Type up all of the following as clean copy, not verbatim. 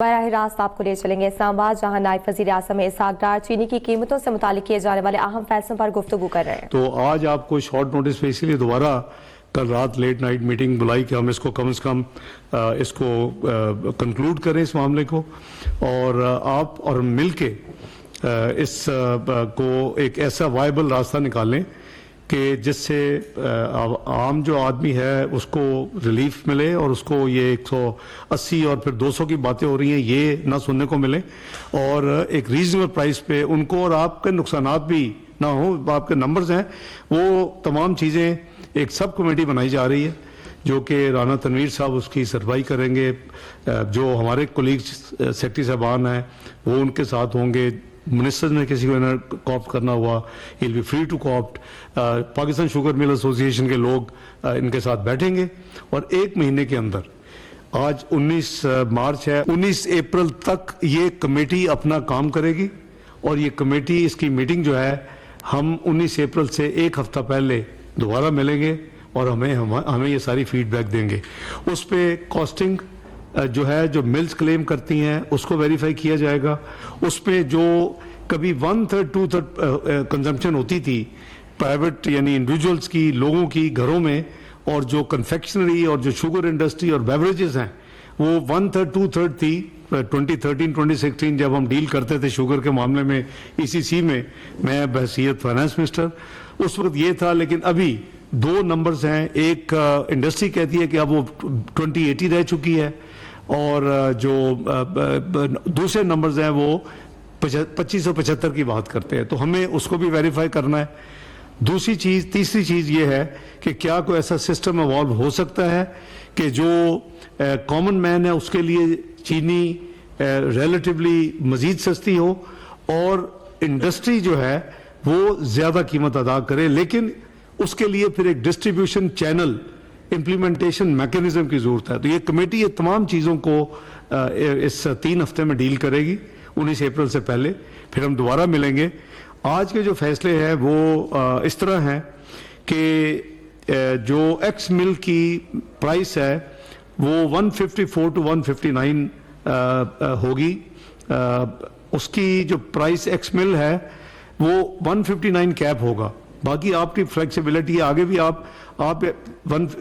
براہ راست آپ کو لے چلیں گے اسلام آباد، جہاں نائب وزیر اعظم اسحاق ڈار چینی کی قیمتوں سے متعلق کیے جانے والے اہم فیصلوں پر گفتگو کر رہے ہیں۔ تو آج آپ کو شارٹ نوٹس پہ اسی لیے دوبارہ کل رات لیٹ نائٹ میٹنگ بلائی کہ ہم اس کو کم از کم اس کو کنکلوڈ کریں اس معاملے کو، اور آپ اور ہم مل کے اس کو ایک ایسا وائبل راستہ نکالیں کہ جس سے عام جو آدمی ہے اس کو ریلیف ملے، اور اس کو یہ 180 اور پھر 200 کی باتیں ہو رہی ہیں یہ نہ سننے کو ملے، اور ایک ریزنیبل پرائس پہ ان کو، اور آپ کے نقصانات بھی نہ ہوں۔ آپ کے نمبرز ہیں وہ تمام چیزیں، ایک سب کمیٹی بنائی جا رہی ہے جو کہ رانا تنویر صاحب اس کی سربراہی کریں گے، جو ہمارے کولیگز سیکرٹری صاحبان ہیں وہ ان کے ساتھ ہوں گے، منسٹر نے کسی کو کوآپٹ کرنا ہوا he'll be free to co-opt، Pakistan sugar mill ایسوسی ایشن کے لوگ ان کے ساتھ بیٹھیں گے، اور ایک مہینے کے اندر، آج 19 مارچ ہے، 19 اپریل تک یہ کمیٹی اپنا کام کرے گی، اور یہ کمیٹی اس کی میٹنگ جو ہے ہم 19 اپریل سے ایک ہفتہ پہلے دوبارہ ملیں گے، اور ہمیں یہ ساری فیڈ بیک دیں گے۔ اس پہ کاسٹنگ جو ہے، جو ملز کلیم کرتی ہیں اس کو ویریفائی کیا جائے گا۔ اس پہ جو کبھی 1/3 2/3 کنزمپشن ہوتی تھی پرائیویٹ یعنی انڈیویجولز کی، لوگوں کی گھروں میں، اور جو کنفیکشنری اور جو شوگر انڈسٹری اور بیوریجز ہیں وہ 1/3 2/3 تھی۔ 2013 2016 جب ہم ڈیل کرتے تھے شوگر کے معاملے میں ECC میں بحیثیت فائنانس منسٹر، اس وقت یہ تھا، لیکن ابھی دو نمبرز ہیں، ایک انڈسٹری کہتی ہے کہ اب وہ 2080 رہ چکی ہے، اور جو دوسرے نمبرز ہیں وہ 2575 کی بات کرتے ہیں، تو ہمیں اس کو بھی ویریفائی کرنا ہے۔ تیسری چیز یہ ہے کہ کیا کوئی ایسا سسٹم ایوالو ہو سکتا ہے کہ جو کامن مین ہے اس کے لیے چینی ریلیٹیولی مزید سستی ہو، اور انڈسٹری جو ہے وہ زیادہ قیمت ادا کرے، لیکن اس کے لیے پھر ایک ڈسٹریبیوشن چینل امپلیمنٹیشن میکینزم کی ضرورت ہے۔ تو یہ کمیٹی یہ تمام چیزوں کو اس 3 ہفتے میں ڈیل کرے گی، 19 اپریل سے پہلے، پھر ہم دوبارہ ملیں گے۔ آج کے جو فیصلے ہیں وہ اس طرح ہیں کہ جو ایکس مل کی پرائس ہے وہ 154 to 159 ہوگی، اس کی جو پرائس ایکس مل ہے وہ 159 کیپ ہوگا، باقی آپ کی فلیکسیبلٹی ہے، آگے بھی آپ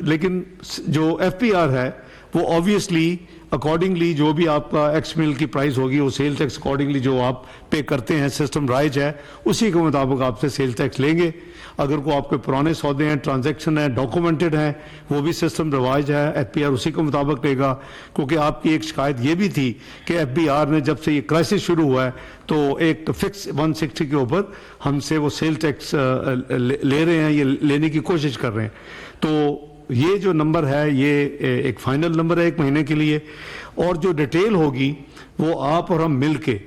لیکن جو FPR ہے وہ آبویسلی اکارڈنگلی جو بھی آپ کا ایکس مل کی پرائس ہوگی وہ سیل ٹیکس اکارڈنگلی جو آپ پے کرتے ہیں، سسٹم رائج ہے اسی کے مطابق آپ سے سیل ٹیکس لیں گے۔ اگر کوئی آپ کے پرانے سودے ہیں، ٹرانزیکشن ہیں، ڈاکومنٹڈ ہیں، وہ بھی سسٹم رواج ہے، FPR اسی کے مطابق لے گا۔ کیونکہ آپ کی ایک شکایت یہ بھی تھی کہ FBR نے جب سے یہ کرائسس شروع ہوا ہے تو ایک فکس 160 کے اوپر ہم سے وہ سیل ٹیکس لے رہے ہیں، یہ لینے کی کوشش کر رہے ہیں۔ تو یہ جو نمبر ہے یہ ایک فائنل نمبر ہے ایک مہینے کے لیے، اور جو ڈیٹیل ہوگی وہ آپ اور ہم مل کے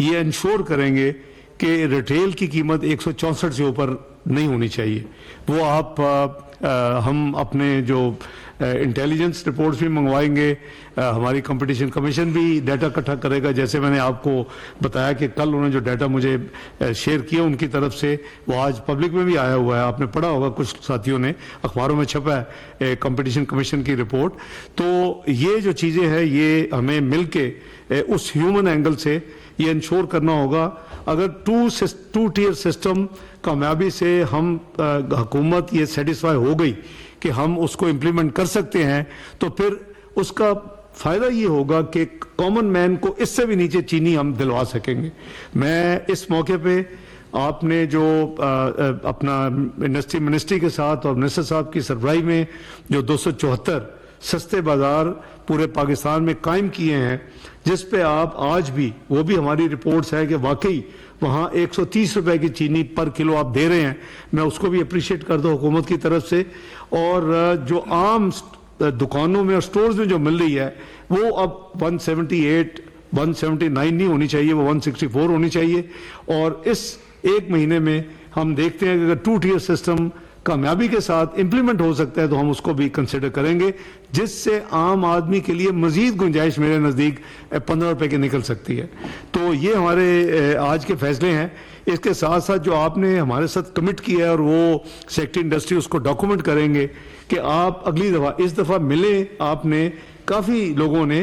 یہ انشور کریں گے کہ ریٹیل کی قیمت 164 سے اوپر نہیں ہونی چاہیے۔ وہ آپ ہم اپنے جو انٹیلیجنس رپورٹس بھی منگوائیں گے، ہماری کمپٹیشن کمیشن بھی ڈیٹا اکٹھا کرے گا، جیسے میں نے آپ کو بتایا کہ کل انہوں نے جو ڈیٹا مجھے شیئر کیا ان کی طرف سے وہ آج پبلک میں بھی آیا ہوا ہے، آپ نے پڑھا ہوگا، کچھ ساتھیوں نے اخباروں میں چھپا ہے کمپٹیشن کمیشن کی رپورٹ۔ تو یہ جو چیزیں ہیں یہ ہمیں مل کے اس ہیومن اینگل سے یہ انشور کرنا ہوگا۔ اگر ٹو ٹیئر سسٹم کامیابی سے ہم حکومت یہ سیٹسفائی ہو گئی کہ ہم اس کو امپلیمنٹ کر سکتے ہیں، تو پھر اس کا فائدہ یہ ہوگا کہ کامن مین کو اس سے بھی نیچے چینی ہم دلوا سکیں گے۔ میں اس موقع پہ آپ نے جو اپنا انڈسٹری منسٹری کے ساتھ اور منسٹر صاحب کی سربراہی میں جو 274 سستے بازار پورے پاکستان میں قائم کیے ہیں، جس پہ آپ آج بھی، وہ بھی ہماری رپورٹس ہے کہ واقعی وہاں 130 روپے کی چینی پر کلو آپ دے رہے ہیں، میں اس کو بھی اپریشیٹ کرتا ہوں حکومت کی طرف سے۔ اور جو عام دکانوں میں اور سٹورز میں جو مل رہی ہے وہ اب 178 179 نہیں ہونی چاہیے، وہ 164 ہونی چاہیے۔ اور اس ایک مہینے میں ہم دیکھتے ہیں کہ اگر 2 ٹیئر سسٹم کامیابی کے ساتھ امپلیمنٹ ہو سکتا ہے تو ہم اس کو بھی کنسیڈر کریں گے، جس سے عام آدمی کے لیے مزید گنجائش میرے نزدیک 15 روپے کی نکل سکتی ہے۔ تو یہ ہمارے آج کے فیصلے ہیں۔ اس کے ساتھ ساتھ جو آپ نے ہمارے ساتھ کمٹ کیا ہے، اور وہ سیکٹری انڈسٹری اس کو ڈاکومنٹ کریں گے کہ آپ اگلی دفعہ، اس دفعہ ملیں، آپ نے کافی لوگوں نے